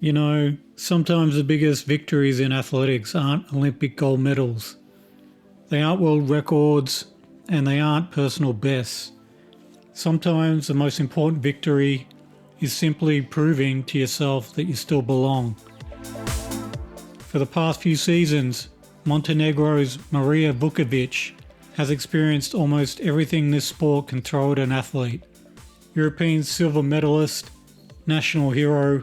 Sometimes the biggest victories in athletics aren't Olympic gold medals. They aren't world records, and they aren't personal bests. Sometimes the most important victory is simply proving to yourself that you still belong. For the past few seasons, Montenegro's Marija Vuković has experienced almost everything this sport can throw at an athlete. European silver medalist, national hero,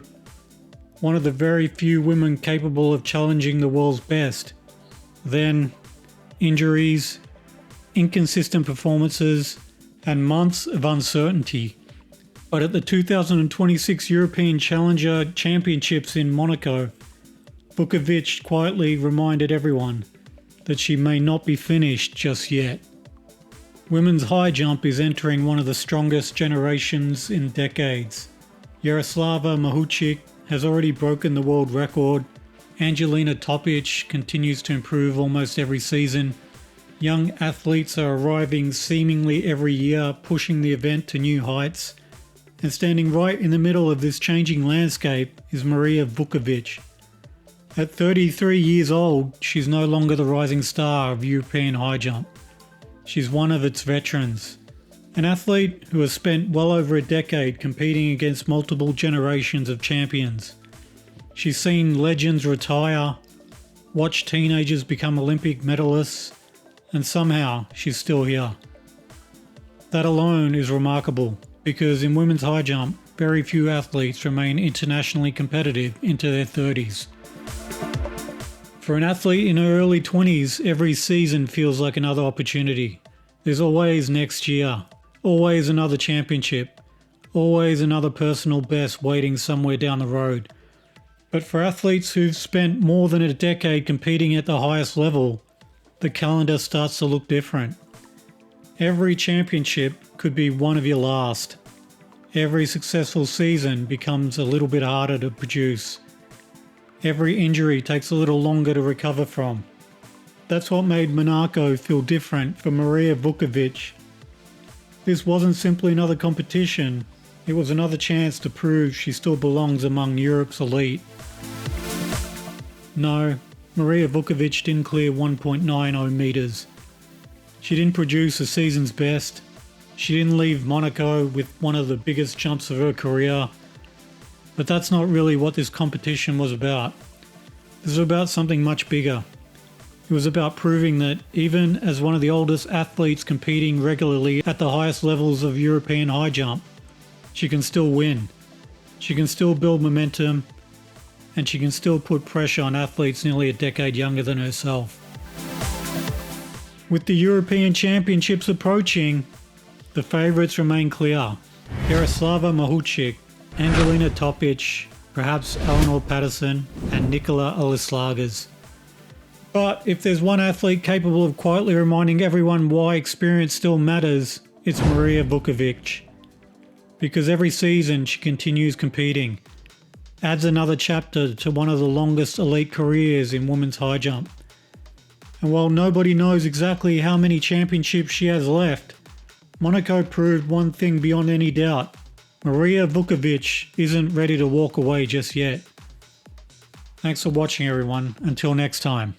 one of the very few women capable of challenging the world's best. Then, injuries, inconsistent performances, and months of uncertainty. But at the 2026 European Challenger Championships in Monaco, Vuković quietly reminded everyone that she may not be finished just yet. Women's high jump is entering one of the strongest generations in decades. Yaroslava Mahuchikh has already broken the world record. Angelina Topic continues to improve almost every season. Young athletes are arriving seemingly every year, pushing the event to new heights. And standing right in the middle of this changing landscape is Marija Vuković. At 33 years old, she's no longer the rising star of European high jump. She's one of its veterans. An athlete who has spent well over a decade competing against multiple generations of champions. She's seen legends retire, watched teenagers become Olympic medalists, and somehow she's still here. That alone is remarkable, because in women's high jump, very few athletes remain internationally competitive into their 30s. For an athlete in her early 20s, every season feels like another opportunity. There's always next year, always another championship, always another personal best waiting somewhere down the road. But for athletes who've spent more than a decade competing at the highest level, the calendar starts to look different. Every championship could be one of your last. Every successful season becomes a little bit harder to produce. Every injury takes a little longer to recover from. That's what made Monaco feel different for Marija Vuković. This wasn't simply another competition, it was another chance to prove she still belongs among Europe's elite. No, Marija Vuković didn't clear 1.90 meters. She didn't produce a season's best. She didn't leave Monaco with one of the biggest jumps of her career. But that's not really what this competition was about. This was about something much bigger. It was about proving that even as one of the oldest athletes competing regularly at the highest levels of European high jump, she can still win. She can still build momentum, and she can still put pressure on athletes nearly a decade younger than herself. With the European Championships approaching, the favourites remain clear. Yaroslava Mahuchikh, Angelina Topic, perhaps Eleanor Patterson, and Nicola Alislagas. But if there's one athlete capable of quietly reminding everyone why experience still matters, it's Marija Vuković. Because every season she continues competing, adds another chapter to one of the longest elite careers in women's high jump. And while nobody knows exactly how many championships she has left, Monaco proved one thing beyond any doubt. Marija Vuković isn't ready to walk away just yet. Thanks for watching, everyone. Until next time.